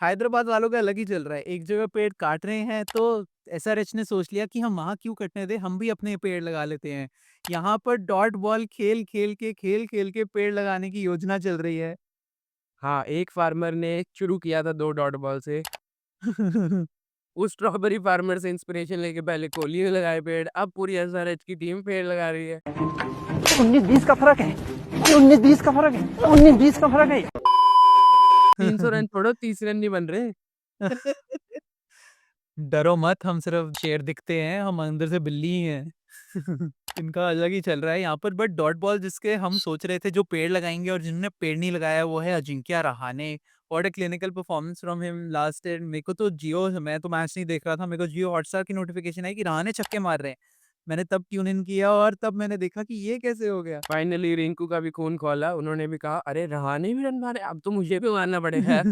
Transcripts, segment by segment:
हैदराबाद वालों का अलग ही चल रहा है। एक जगह पेड़ काट रहे हैं तो एसआरएच ने सोच लिया कि हम वहाँ क्यों कटने दें, हम भी अपने पेड़ लगा लेते हैं। यहाँ पर डॉट बॉल खेल-खेल के पेड़ लगाने की योजना चल रही है। हाँ, एक फार्मर ने शुरू किया था 2 डॉट बॉल से, उस स्ट्रॉबेरी फार्मर से इंस्पिरेशन लेके पहले कोहली ने लगाए पेड़, अब पूरी एसआरएच की टीम पेड़ लगा रही है। 19-20 का फर्क है। 19-20 का फर्क है। 19-20 का फर्क है। 300 रन छोड़ो, 30 रन नहीं बन रहे। डरो मत, हम सिर्फ शेर दिखते हैं, हम अंदर से बिल्ली ही हैं। इनका अलग ही चल रहा है यहाँ पर। बट डॉट बॉल जिसके हम सोच रहे थे जो पेड़ लगाएँगे और जिन्होंने पेड़ नहीं लगाया वो है Ajinkya Rahane. What a clinical performance from him last year. मेरे को तो जियो, मैं तो मैच नहीं देख रहा था, मेरे को जियो हॉटस्टार की नोटिफ़िकेशन आई कि रहाणे छक्के मार रहे हैं। मैंने तब ट्यून इन किया और तब मैंने देखा कि ये कैसे हो गया? फाइनली रिंकू का भी खून खौला, उन्होंने भी कहा, "अरे! रहाणे भी रन मारे, अब तो मुझे भी मारना पड़ेगा।"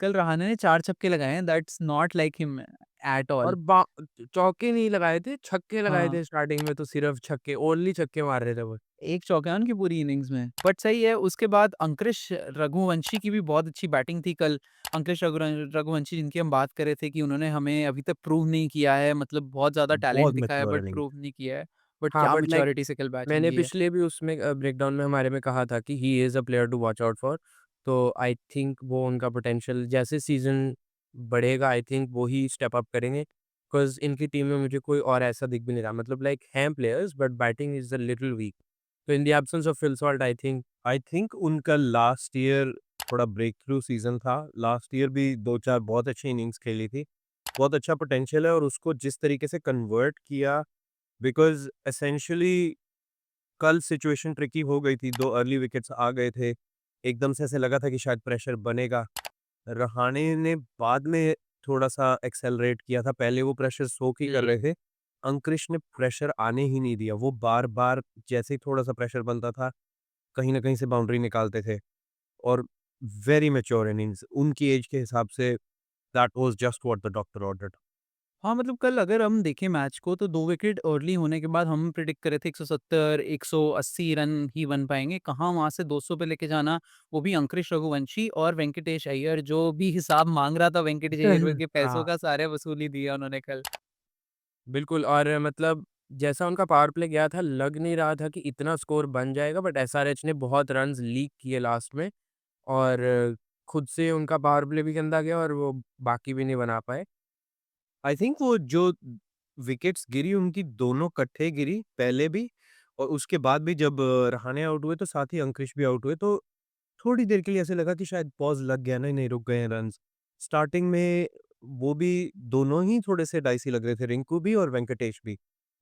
कल रहाणे ने 4 छक्के लगाए हैं, that's not like him at और ऑल। चौके नहीं लगाए थे, छक्के लगाए हाँ। थे स्टार्टिंग में तो सिर्फ छक्के, ओनली छक्के मार रहे थे वो। एक चौका है उनकी पूरी इनिंग्स में। बट सही है, उसके बाद अंकुरिश रघुवंशी की भी बहुत अच्छी बैटिंग थी कल। अंकुरिश रघुवंशी जिनकी हम बात कर रहे थे कि उन्होंने हमें अभी तक प्रूव नहीं किया है, मतलब बहुत ज़्यादा टैलेंट बहुत दिखाया है मैच्योर बट इनिंग्स। प्रूव नहीं किया है। बट हाँ, क्या बट लाइक मैच्योरिटी से कल बैटिंग मैंने की है। पिछले भी उसमें ब्रेकडाउन में हमारे में कहा था कि he is a player to watch out for. तो आई थिंक वो उनका पोटेंशियल जैसे सीज़न बढ़ेगा आई थिंक वो ही स्टेप अप करेंगे। बिकॉज़ इनकी टीम में मुझे कोई और ऐसा दिख भी नहीं रहा। मतलब लाइक हैं players but batting is a little weak. तो in the absence of Phil Salt I think उनका लास्ट ईयर थोड़ा ब्रेक थ्रू सीज़न था। लास्ट ईयर भी 2-4 बहुत अच्छी इनिंग्स खेली थी। बहुत अच्छा पोटेंशियल है और उसको जिस तरीके से कन्वर्ट किया बिकॉज़ एसेंशियली कल सिचुएशन ट्रिकी हो गई थी, 2 अर्ली विकेट्स आ गए थे। एकदम से ऐसे लगा था कि शायद प्रेशर बनेगा। रहाणे ने बाद में थोड़ा-सा एक्सेलरेट किया था, पहले वो प्रेशर सोक ही कर हुँ। रहे थे। अंकुरिश ने प्रेशर आने ही नहीं दिया, वो बार-बार जैसे ही थोड़ा-सा प्रेशर बनता था, कहीं न कहीं से बाउंड्री निकालते थे और वेरी मैच्योर इनिंग्स उनकी एज के हिसाब say that was just what the doctor ordered. हाँ, मतलब कल अगर हम देखें मैच को तो 2 विकेट अर्ली होने के बाद हम प्रेडिक्ट कर रहे थे 170, 180 रन ही बन पाएँगे। कहाँ वहाँ से 200 पे लेके जाना, वो भी अंकुरिश रघुवंशी और वेंकटेश अय्यर जो भी हिसाब माँग रहा था वेंकटेश अय्यर के पैसों हाँ, का सारे वसूली दिया उन्होंने कल। बिल्कुल और मतलब जैसा उनका पावर प्ले गया था, लग नहीं रहा था कि इतना स्कोर बन जाएगा बट एसआरएच ने बहुत रन्स लीक किए लास्ट में और खुद से उनका पावर प्ले भी गंदा गया और वो बाकी भी नहीं बना पाए। आई थिंक वो जो विकेट्स गिरी उनकी दोनों कट्ठे गिरी पहले भी और उसके बाद भी जब रहाणे आउट हुए तो साथ ही अंकुरिश भी आउट हुए तो थोड़ी देर के लिए ऐसे लगा कि शायद पॉज़ लग गया ना, नहीं रुक गए हैं रन्स। स्टार्टिंग में वो भी दोनों ही थोड़े से डाइसी लग रहे थे, रिंकू भी और वेंकटेश भी।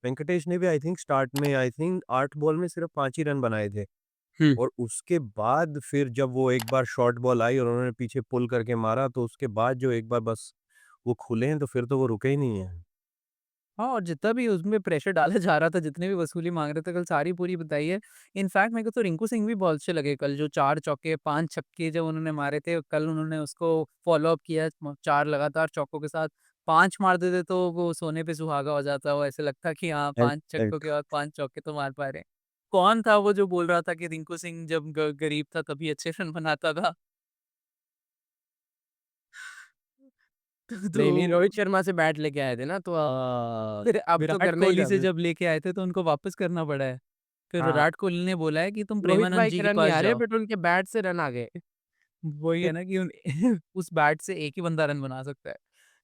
वेंकटेश ने भी आई थिंक स्टार्ट में आई थिंक 8 बॉल में सिर्फ 5 ही रन बनाए थे हुँ। और उसके बाद फिर जब वो एक बार शॉर्ट बॉल आई और उन्होंने पीछे पुल करके मारा तो उसके बाद जो एक बार बस वो खुले हैं तो फिर तो वो रुके ही नहीं हैं। हाँ, और जितना भी उसमें प्रेशर डाला जा रहा था, जितने भी वसूली माँग रहे थे, कल सारी पूरी बताई है। इनफैक्ट मेरे को तो रिंकू सिंह भी बहुत अच्छे लगे कल, जो 4 चौके, 5 छक्के जब उन्होंने मारे थे, कल उन्होंने उसको फ़ॉलो अप किया 4 लगातार चौकों के साथ। 5 मार देते तो वो सोने पे सुहागा हो जाता, वो ऐसे लगता कि हाँ, एंड 5 छक्कों के बाद 5 चौके तो मार पा रहे हैं। कौन था वो जो बोल रहा था कि रिंकू सिंह जब गरीब था तभी अच्छे रन बनाता था? तो नहीं, नहीं रोहित शर्मा से बैट लेके आए थे ना तो फिर अब तो विराट करना ही कोहली था से फिर। जब लेके आए थे तो उनको वापस करना पड़ा है। फिर हाँ, विराट कोहली ने बोला है कि तुम रोहित प्रेमानंद भाई जी के के रन नहीं पास आ रहे जाओ। बट उनके बैट से रन आ गए। वही है ना कि उस बैट से एक ही बंदा रन बना सकता है।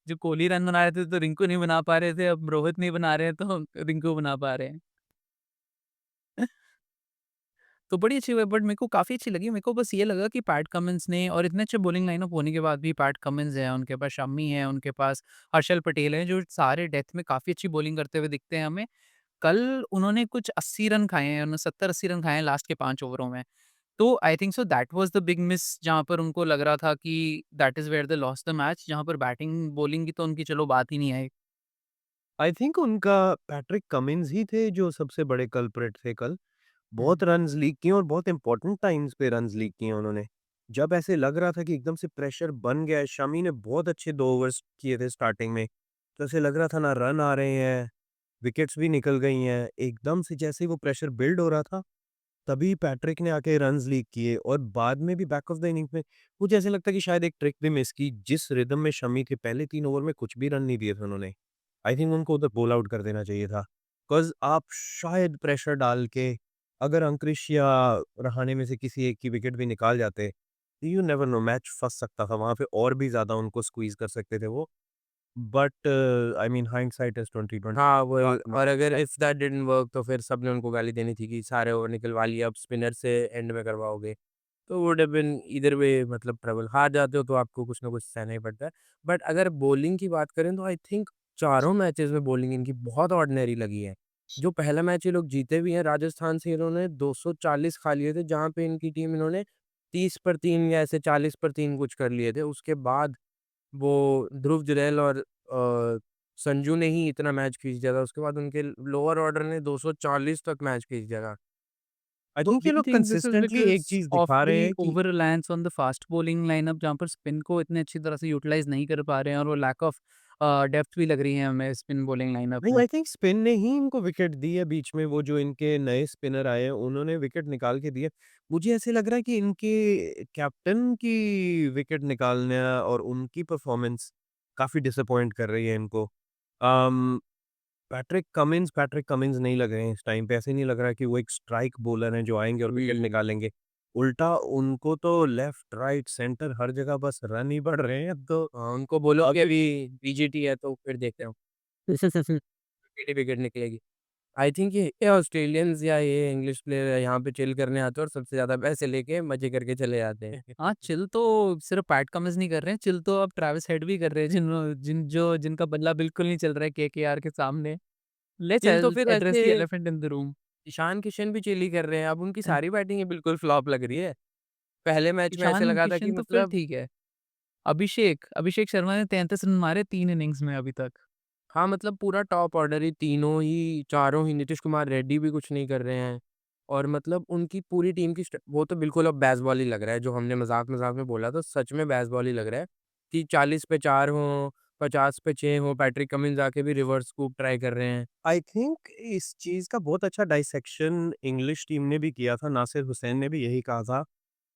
जो कोहली रन बना रहे थे तो रिंकू नहीं बना पा रहे थे, अब रोहित नहीं बना रहे हैं तो रिंकू बना पा रहे हैं। तो बड़ी अच्छी हुई बट मेरे को काफ़ी अच्छी लगी। मेरे को बस ये लगा कि पैट कमिंस ने और इतने अच्छे बॉलिंग लाइनअप होने के बाद भी पैट कमिंस है, उनके पास शम्मी है, उनके पास हर्षल पटेल है, जो सारे डेथ में काफ़ी अच्छी बॉलिंग करते हुए दिखते हैं हमें। कल उन्होंने कुछ 80 रन खाए हैं, उन्होंने 70-80 रन खाए हैं लास्ट के 5 ओवरों में। तो I think so that was the big miss जहाँ पर उनको लग रहा था कि that is where they lost the match, जहाँ पर बैटिंग, बॉलिंग की तो उनकी चलो बात ही नहीं आई। आई थिंक उनका पैट्रिक कमिंस ही थे जो सबसे बड़े कल्प्रिट थे कल। हुँ। बहुत रन्स लीक किए और बहुत इम्पोर्टेंट टाइम्स पे रन्स लीक किए उन्होंने। जब ऐसे लग रहा था कि एकदम से प्रेशर बन गया है, शमी ने बहुत अच्छे 2 ओवर्स किए थे स्टार्टिंग में। तो ऐसे लग रहा था ना रन आ रहे हैं, विकेट्स भी निकल गई हैं। एकदम से जैसे ही वो प्रेशर बिल्ड हो रहा था, तभी पैट्रिक ने आके रन्स लीक किए और बाद में भी बैक ऑफ द इनिंग्स में मुझे ऐसा लगता है कि शायद एक ट्रिक भी मिस की। जिस रिदम में शमी थे पहले 3 ओवर में कुछ भी रन नहीं दिए थे उन्होंने। आई थिंक उनको उधर बॉल आउट कर देना चाहिए था। बिकॉज़ आप शायद प्रेशर डाल के अगर अंक्रिश या रहाणे में से किसी एक की विकेट भी निकाल जाते, यू नेवर नो मैच फँस सकता था वहाँ पे और भी ज़्यादा उनको स्क्वीज़ कर सकते थे वो। But I mean hindsight is 20/20। हाँ, वही। और अगर इफ दैट डिडन्ट वर्क तो फिर सबने उनको गाली देनी थी कि सारे ओवर निकलवा लिए, अब स्पिनर से एंड में करवाओगे। तो would have been either way, मतलब ट्रबल। हार जाते हो तो आपको कुछ ना कुछ सहना ही पड़ता है। बट अगर बॉलिंग की बात करें तो आई थिंक चारों मैचेस में बॉलिंग इनकी बहुत ऑर्डिनरी लगी है। जो पहला मैच ये लोग जीते भी हैं राजस्थान से, इन्होंने 240 खा लिए थे, जहाँ पे इनकी टीम इन्होंने 30 पर 3 या ऐसे 40 पर 3 कुछ कर लिए थे। उसके बाद वो ध्रुव जुरैल और संजू ने ही इतना मैच खींच दिया था। उसके बाद उनके लोअर ऑर्डर ने 240 तक मैच खींच दिया था। आई So, थिंक do ये you लोग think this is कंसिस्टेंटली एक because चीज़ of दिखा रहे the हैं कि over reliance on the fast bowling lineup जहाँ पर स्पिन को इतने अच्छी तरह से यूटिलाइज नहीं कर पा रहे हैं और वो लैक ऑफ डेप्थ भी लग रही है हमें स्पिन बॉलिंग लाइनअप नहीं, में? आई थिंक स्पिन ने ही इनको विकेट दी है बीच में, वो जो इनके नए स्पिनर आए हैं, उन्होंने विकेट निकाल के दिए। मुझे ऐसे लग रहा है कि इनके कैप्टन की विकेट निकालना और उनकी परफॉर्मेंस काफ़ी डिसअपॉइंट कर रही है इनको। अम, पैट्रिक कमिंस नहीं लग रहे हैं इस टाइम पे, ऐसे नहीं लग रहा है कि वो एक स्ट्राइक बॉलर हैं जो आएँगे और विकेट निकालेंगे। उल्टा उनको तो लेफ्ट, राइट, सेंटर हर जगह बस रन ही बढ़ रहे हैं, तो उनको बोलो अब कि अभी पीजीटी है तो फिर देखते हैं विकेट निकलेगी। आई थिंक ये ऑस्ट्रेलियंस या ये इंग्लिश प्लेयर यहाँ पे चिल करने आते हैं और सबसे ज़्यादा पैसे लेके मज़े करके चले जाते हैं। हाँ, चिल तो सिर्फ पैट कमिंस नहीं कर रहे हैं, चिल तो अब ट्रेविस हेड भी कर रहे हैं जिनका बल्ला बिल्कुल नहीं चल रहा है केकेआर के सामने। लेट्स चिल तो फिर एड्रेस ऐसे the elephant in the room. Ishan Kishan भी चिल ही कर रहे हैं। अब उनकी सारी बैटिंग ही बिल्कुल फ्लॉप लग रही है। पहले मैच में ऐसे ईशान लगा था कि किशन तो फिर मतलब ठीक है। अभिषेक शर्मा ने 33 रन मारे 3 इनिंग्स में अभी तक। हाँ, मतलब पूरा टॉप ऑर्डर ही तीनों ही, चारों ही, नीतीश कुमार रेड्डी भी कुछ नहीं कर रहे हैं। और मतलब उनकी पूरी टीम की वो तो बिल्कुल अब बेसबॉल ही लग रहा है। जो हमने मज़ाक-मज़ाक में बोला था, सच में बेसबॉल ही लग रहा है कि 40 पे 4 हों, 50 पे 6 हों, पैट्रिक कमिंस आके भी रिवर्स स्कूप ट्राई कर रहे हैं। आई थिंक इस चीज़ का बहुत अच्छा डाइसेक्शन इंग्लिश टीम ने भी किया था, नासिर हुसैन ने भी यही कहा था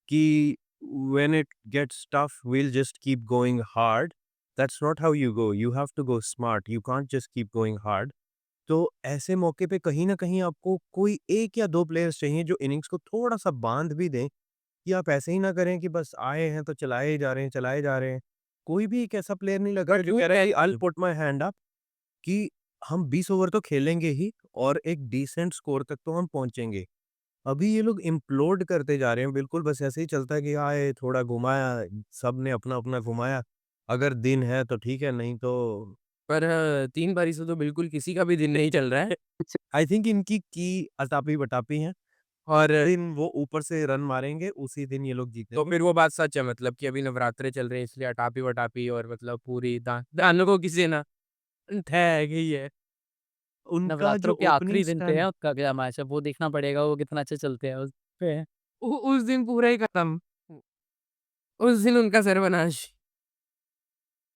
कि when it gets tough we will just keep going hard, that's not how you go, you have to go smart, you can't just keep going hard. तो ऐसे मौके पे कहीं न कहीं आपको कोई 1 या 2 प्लेयर्स चाहिए जो इनिंग्स को थोड़ा-सा बाँध भी दें, कि आप ऐसे ही ना करें कि बस आए हैं तो चलाए ही जा रहे हैं, चलाए जा रहे हैं। कोई भी एक ऐसा प्लेयर नहीं लगा बट जो वो कह रहा है I will put my hand up कि हम 20 ओवर तो खेलेंगे ही और एक डिसेंट स्कोर तक तो हम पहुँचेंगे। अभी ये लोग इम्प्लोड करते जा रहे हैं, बिल्कुल बस ऐसे ही चलता है कि आए, थोड़ा घुमाया, सबने अपना-अपना घुमाया। अगर दिन है तो ठीक है, नहीं तो पर 3 बारी से तो बिल्कुल किसी का भी दिन नहीं चल रहा है। आई थिंक इनकी की अतापी-वटापी है और दिन वो ऊपर से रन मारेंगे, उसी दिन ये लोग तो जीतेंगे। फिर वो बात सच है, मतलब कि अभी नवरात्रे चल रहे हैं इसलिए अटापी-वटापी और मतलब पूरी दानों को किसी ना ठहर गई है। उनका जो नवरात्रों के ओपनिंग आखिरी दिन पे स्टैंड है उसका अगला मैच है, वो देखना पड़ेगा वो कितना अच्छा चलते हैं उस पे। उस दिन पूरा ही खत्म। उस दिन उनका सर्वनाश।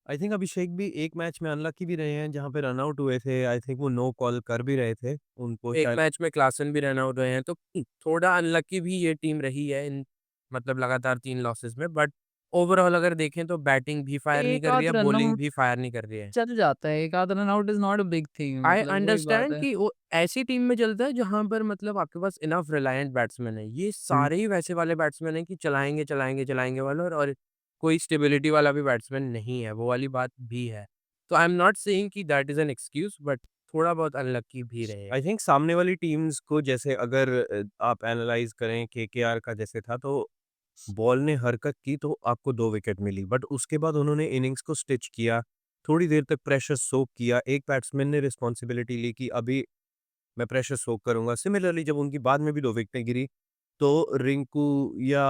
आई थिंक अभिषेक भी एक मैच में अनलकी भी रहे हैं, जहाँ पे रन आउट हुए थे। आई थिंक वो नो कॉल कर भी रहे थे। उनको एक शायद मैच में क्लासन भी रन आउट हुए हैं, तो थोड़ा अनलकी भी ये टीम रही है इन मतलब लगातार 3 लॉसेस में। बट ओवरऑल अगर देखें तो बैटिंग भी फायर नहीं एक कर रही आध है, रन बॉलिंग आउट भी फायर नहीं कर रही है। चल जाता है, एक आध run out is not a big thing I मतलब वही बात अंडरस्टैंड है। कि वो ऐसी टीम में चलता है जहाँ पर मतलब आपके पास इनफ रिलायंट बैट्समैन है। ये हुँ। सारे ही वैसे वाले बैट्समैन हैं कि चलाएँगे, चलाएँगे, चलाएँगे वाले, और कोई स्टेबिलिटी वाला भी बैट्समैन नहीं है, वो वाली बात भी है। तो आई एम नॉट सेइंग कि that is an excuse, but थोड़ा बहुत अनलकी भी रहे हैं। आई थिंक सामने वाली टीम्स को जैसे अगर आप एनालाइज़ करें केकेआर का जैसे था, तो बॉल ने हरकत की तो आपको 2 विकेट मिली। बट उसके बाद उन्होंने इनिंग्स को स्टिच किया, थोड़ी देर तक प्रेशर सोक किया। एक बैट्समैन ने रिस्पॉन्सिबिलिटी ली कि अभी मैं प्रेशर सोक करूँगा। सिमिलरली जब उनकी बाद में भी 2 विकेटें गिरी, तो रिंकू या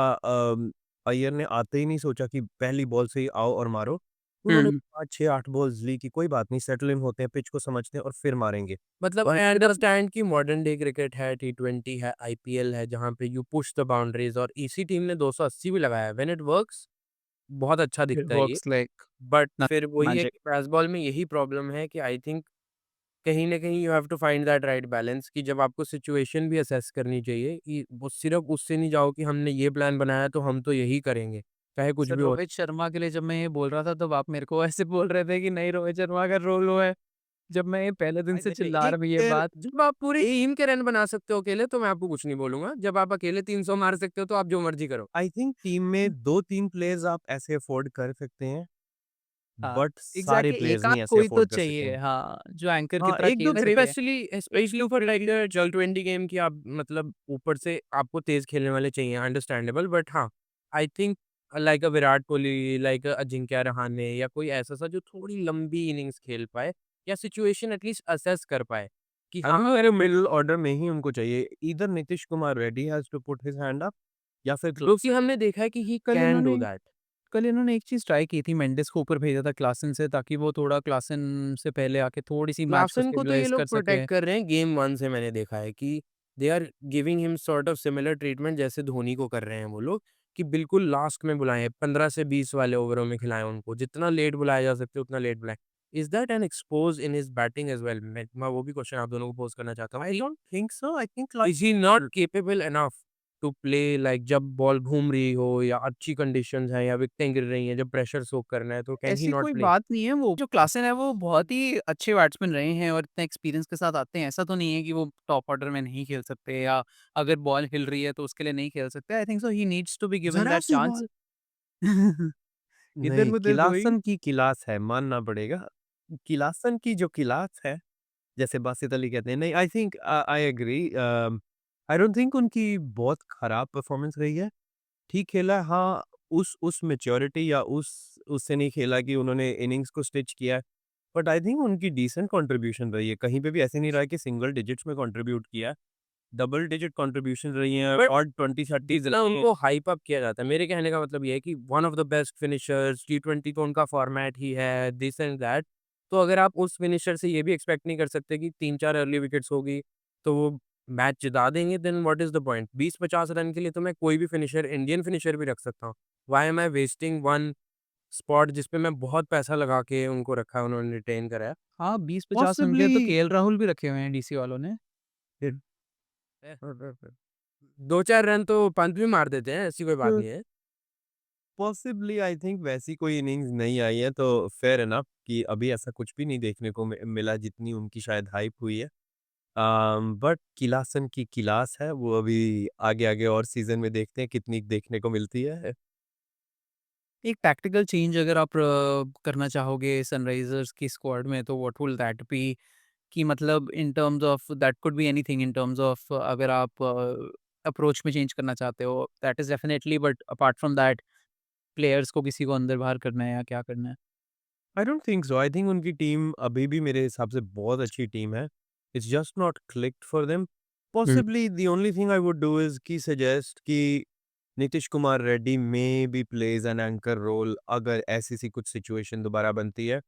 अय्यर ने आते ही नहीं सोचा कि पहली बॉल से ही आओ और मारो। उन्होंने हुँ। 5, 6, 8 बॉल्स ली कि कोई बात नहीं, सेटल इन होते हैं, पिच को समझते हैं और फिर मारेंगे। मतलब आई अंडरस्टैंड कि मॉडर्न डे क्रिकेट है, टी20 है, आईपीएल है, जहाँ पे यू पुश द बाउंड्रीज़, और इसी टीम ने 280 भी लगाया है। व्हेन इट वर्क्स बहुत अच्छा इट दिखता है ये। वर्क्स लाइक बट न फिर वही है मैजिक। कि बेसबॉल में यही प्रॉब्लम है कि आई थिंक कहीं न कहीं you have to find that right balance कि जब आपको सिचुएशन भी असेस करनी चाहिए कि वो सिर्फ़ उससे नहीं जाओ कि हमने ये प्लान बनाया तो हम तो यही करेंगे, चाहे कुछ सर भी हो। रोहित शर्मा के लिए जब मैं ये बोल रहा था तब आप मेरे को ऐसे बोल रहे थे कि नहीं रोहित शर्मा का रोल वो है। जब मैं ये पहले दिन से चिल्ला एक रहा हूँ ये प्लेयर बात। जब आप पूरे टीम के रन बना सकते हो अकेले तो मैं आपको कुछ नहीं बोलूँगा। जब आप अकेले 300 मार सकते हो तो आप जो मर्ज़ी करो। आई थिंक टीम में 2-3 प्लेयर्स आप ऐसे अफ़ोर्ड कर सकते हैं, हाँ, बट सारे एग्ज़ैक्टली प्लेयर्स एक आध नहीं ऐसे कोई तो अफ़ोर्ड कर सकते चाहिए हैं। हाँ, जो एंकर की हाँ, तरह 1-2 खेल सके। Specially for like T20 game की आप मतलब ऊपर से आपको तेज़ खेलने वाले चाहिए अंडरस्टैंडेबल बट हाँ, I think like Virat Kohli, like Ajinkya Rahane या कोई ऐसा सा जो थोड़ी लंबी इनिंग्स खेल पाए या सिचुएशन एटलीस्ट असेस कर पाए कि आई हाँ, थिंक मेरे मिडल ऑर्डर में ही उनको चाहिए। Either Nitish Kumar Reddy has to put his hand up या फिर क्योंकि हमने देखा है कि ही कल कैन डू इन्होंने दैट। कल इन्होंने एक चीज़ ट्राई की थी मेंडिस को ऊपर भेजा था क्लासन से ताकि वो थोड़ा क्लासन से पहले आके थोड़ी-सी मैच को क्लासन को तो ये स्टेबलाइज़ लोग कर सके। प्रोटेक्ट कर रहे हैं गेम 1 से मैंने देखा है कि they are giving him sort of similar treatment जैसे धोनी को कर रहे हैं वो लोग, कि बिल्कुल लास्ट में बुलाएँ, 15 से 20 वाले ओवरों में खिलाएँ उनको, जितना लेट बुलाया जा सकता है उतना लेट बुलाएँ। Is that an expose in his batting as well? मैं वो भी क्वेश्चन आप दोनों को पोज़ करना चाहता हूँ। I don't think so. I think is he not capable enough to play like जब बॉल घूम रही हो या अच्छी कंडीशंस हैं या विकेटें गिर रही हैं, जब प्रेशर सोक करना है तो कैन ही ऐसी नॉट कोई प्ले? बात नहीं है, वो जो क्लासन है वो बहुत ही अच्छे बैट्समैन रहे हैं और इतने एक्सपीरियंस के साथ आते हैं। ऐसा तो नहीं है कि वो टॉप ऑर्डर में नहीं खेल सकते या अगर बॉल हिल रही है तो उसके लिए नहीं खेल सकते। I think so he needs to be given that ज़रा-सी चांस। बॉल नहीं, इधर-उधर कोई किलासन की किलास है, मानना पड़ेगा। किलासन की जो किलास है, जैसे बासित अली कहते हैं, नहीं I think I agree I don't think उनकी बहुत खराब परफ़ॉर्मेंस रही है। ठीक खेला है, हाँ, उस मैच्योरिटी या उससे नहीं खेला कि उन्होंने इनिंग्स को स्टिच किया है। बट आई थिंक उनकी डिसेंट कंट्रीब्यूशन रही है। कहीं पे भी ऐसे नहीं रहा है कि सिंगल डिजिट्स में कंट्रीब्यूट किया है। डबल डिजिट कंट्रीब्यूशन रही है बट और 20-30 जितना उनको हाइप अप किया जाता है। मेरे कहने का मतलब ये है कि one of the best finishers, टी20 तो उनका फॉर्मेट ही है, दिस एंड दैट। तो अगर आप उस फिनिशर से ये भी एक्सपेक्ट नहीं कर सकते कि 3-4 अर्ली विकेट्स होगी, तो वो मैच जिता देंगे, then what is the point? 20-50 run के लिए तो मैं कोई भी फिनिशर, इंडियन फिनिशर भी रख सकता हूँ। Why am I wasting one spot जिस पे मैं बहुत पैसा लगा के उनको रखा है, उन्होंने रिटेन करा है। हाँ, 20-50 रन के लिए पॉसिबली तो केएल राहुल भी रखे हुए हैं डीसी वालों ने। 2-4 रन तो पंत भी मार देते हैं, ऐसी कोई बात नहीं है। पॉसिबली आई थिंक वैसी कोई इनिंग्स नहीं आई है तो फेयर इनफ कि अभी ऐसा कुछ भी नहीं देखने को मिला जितनी उनकी शायद हाइप हुई है। बट किलासन की किलास है वो अभी आगे-आगे और सीज़न में देखते हैं कितनी देखने को मिलती है। एक टैक्टिकल चेंज अगर आप करना चाहोगे सनराइज़र्स की स्क्वाड में तो व्हाट विल दैट बी? कि मतलब in terms of that could be anything in terms of अगर आप अप्रोच में चेंज करना चाहते हो that is definitely but apart from that players को किसी को अंदर-बाहर करना है या क्या करना है? I don't think so. I think उनकी टीम अभी भी मेरे हिसाब से बहुत अच्छी टीम है। It's just not clicked for them. Hmm. Possibly the only thing I would do is कि सजेस्ट कि Nitish Kumar Reddy maybe plays an anchor role अगर ऐसी सी कुछ सिचुएशन दोबारा बनती है।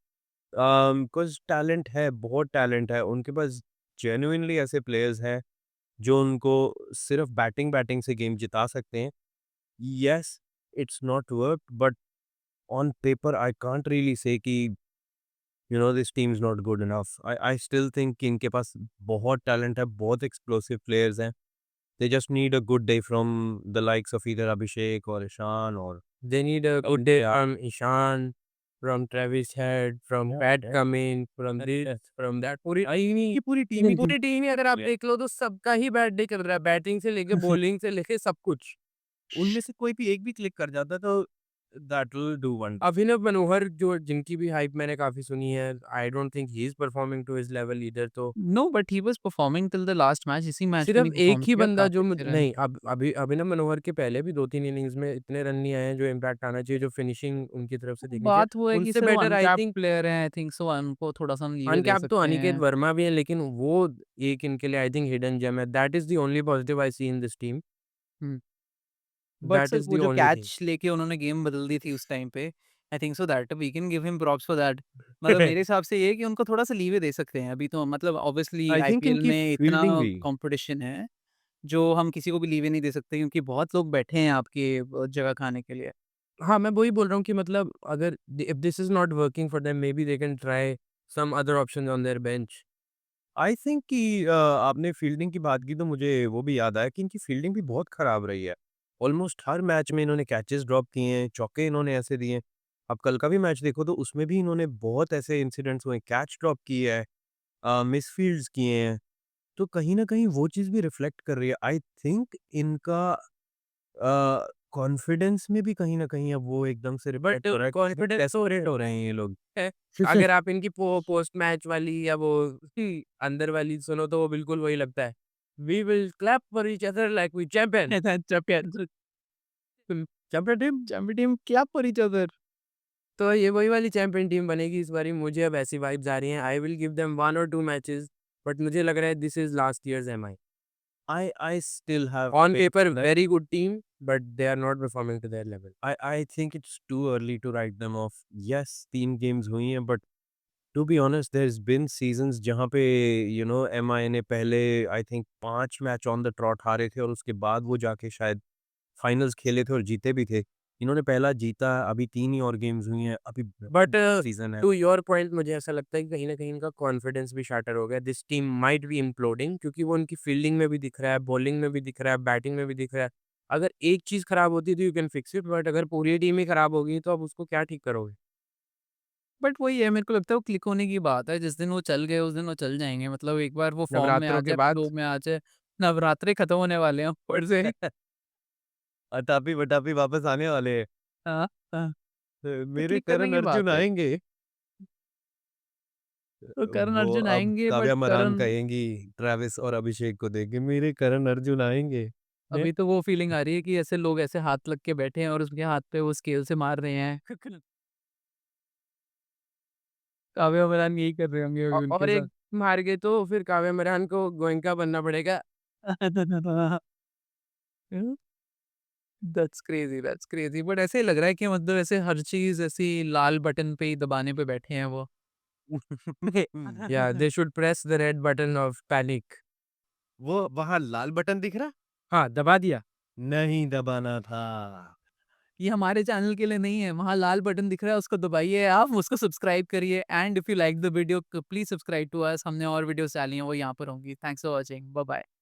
बिकॉज़ टैलेंट है, बहुत टैलेंट है। उनके पास जेन्युइनली ऐसे प्लेयर्स हैं जो उनको सिर्फ़ बैटिंग से गेम जिता सकते हैं। Yes, it's not worked but on paper I can't really say कि this team is not good enough. I still think कि इनके पास बहुत टैलेंट है, बहुत एक्सप्लोसिव प्लेयर्स हैं। They just need a good day from the likes of either Abhishek or Ishan or They need a good day yeah, from Ishan, from Travis Head, from Pat Cummins, from this, from that. पूरी आई नहीं ये पूरी team ही पूरी team ही अगर आप देख लो तो सबका ही बैड डे चल रहा है, बैटिंग से लेके बॉलिंग से लेके सब कुछ। उनमें से कोई भी एक भी क्लिक कर जाता तो that will do wonders. Abhinav Manohar जो जिनकी भी हाइप मैंने काफ़ी सुनी है, I don't think he is performing to his level either तो no but he was performing till the last match इसी मैच में नहीं सिर्फ एक परफॉर्म ही किया बंदा जो काफ़ी मुझ अच्छे रन। नहीं अब अभिनव मनोहर के पहले भी 2-3 इनिंग्स में इतने रन नहीं आए हैं, जो इम्पैक्ट आना चाहिए, जो फिनिशिंग उनकी तरफ से दिखनी चाहिए। बात वो है कि उनसे सर वो better I uncapped think player हैं आई थिंक सो उनको थोड़ा-सा हम लीवे दे अनकैप्ड तो सकते अनिकेत हैं। वर्मा भी है, लेकिन वो एक इनके लिए आई थिंक हिडन जेम है। That is the only positive I see in this team. Hmm. But that sir is the वो जो ओनली थिंग। कैच लेके उन्होंने गेम बदल दी थी उस टाइम पे, I think so that we can give him props for that. मतलब मेरे हिसाब से ये है कि उनको थोड़ा-सा लीवे दे सकते हैं। अभी तो मतलब ऑब्वियसली आई थिंक आईपीएल इनकी में इतना फील्डिंग भी कॉम्पिटिशन है, जो हम किसी को भी लीवे नहीं दे सकते क्योंकि बहुत लोग बैठे हैं आपके जगह खाने के लिए। हाँ, मैं वही बोल रहा हूँ कि मतलब अगर if this is not working for them maybe they can try some other options on their bench. I think कि आपने फील्डिंग की बात की तो मुझे वो भी याद आया कि इनकी फील्डिंग भी बहुत खराब रही है। ऑलमोस्ट हर मैच में इन्होंने कैचेस ड्रॉप किए हैं, चौके इन्होंने ऐसे दिए हैं। आप कल का भी मैच देखो तो उसमें भी इन्होंने बहुत ऐसे इंसिडेंट्स हुए, कैच ड्रॉप किए हैं, मिसफील्ड्स किए हैं। तो कहीं न कहीं वो चीज़ भी रिफ्लेक्ट कर रही है। आई थिंक इनका कॉन्फिडेंस में भी कहीं न कहीं अब वो एकदम से बट रिफ्लेक्ट हो रहा है कि कॉन्फिडेंस तो डेस्परेट हो रहे हैं ये लोग। है। अगर आप इनकी पोस्ट मैच वाली या वो अंदर वाली सुनो तो वो बिल्कुल वही लगता है। We will clap for each other like we champion. Champion champion team क्या फॉर ईच अदर। तो ये वही वाली चैंपियन टीम बनेगी इस बारी। मुझे अब ऐसी वाइब्स आ रही हैं। आई विल गिव देम 1 और 2 मैचेस, बट मुझे लग रहा है this is last year's MI. I still have on faith paper in them. Very good team, but they are not performing to their level. I think it's too early to write them off. Yes, 3 games हुई हैं but to be honest there's been seasons जहाँ पे MI ने पहले I think 5 match on the trot हारे थे और उसके बाद वो जाके शायद फाइनल्स खेले थे और जीते भी थे। इन्होंने पहला जीता, अभी 3 ही और गेम्स हुई हैं, अभी बट सीज़न है। टू योर पॉइंट मुझे ऐसा लगता है कि कहीं न कहीं इनका कॉन्फिडेंस भी शैटर हो गया। This team might be imploding, क्योंकि वो उनकी फील्डिंग में भी दिख रहा है, बॉलिंग में भी दिख रहा है, बैटिंग में भी दिख रहा है। अगर एक चीज़ खराब होती है तो you can fix it, but अगर पूरी टीम ही खराब होगी तो आप उसको क्या ठीक करोगे? बट वही है, मेरे को लगता है वो क्लिक होने की बात है। जिस दिन वो चल गए उस दिन वो चल जाएँगे। मतलब एक बार वो फ़ॉर्म में आ नवरात्रों के जाए, बाद? फ्लो में आ जाए, नवरात्रे खत्म होने वाले हैं ऊपर से। अटापी-वटापी वापस आने वाले हैं। हाँ, हाँ, तो मेरे क्लिक करने करण की अर्जुन बात है। आएँगे। तो करण वो अर्जुन अब आएँगे बट काव्या मरान करण कहेंगी ट्रेविस और अभिषेक को देख के, मेरे करण अर्जुन आएँगे। हैं? अभी तो वो फीलिंग आ रही है कि ऐसे लोग ऐसे हाथ लग के बैठे हैं और उसके हाथ पे वो स्केल से मार रहे हैं। काव्या मरान यही कर रहे होंगे अभी उनके और साथ। एक हार गए तो फिर काव्या मरान को गोयनका बनना पड़ेगा। दैट्स क्रेज़ी बट ऐसे ही लग रहा है कि मतलब ऐसे हर चीज़ ऐसी लाल बटन पे ही दबाने पे बैठे हैं वो। या they should press the red button of panic. वो वहाँ लाल बटन दिख रहा? हाँ, दबा दिया। नहीं दबाना था। ये हमारे चैनल के लिए नहीं है, वहाँ लाल बटन दिख रहा है उसको दबाइए आप, उसको सब्सक्राइब करिए and if you like the video please subscribe to us. हमने और वीडियोज़ डाली हैं वो यहाँ पर होंगी। Thanks for watching. Bye bye.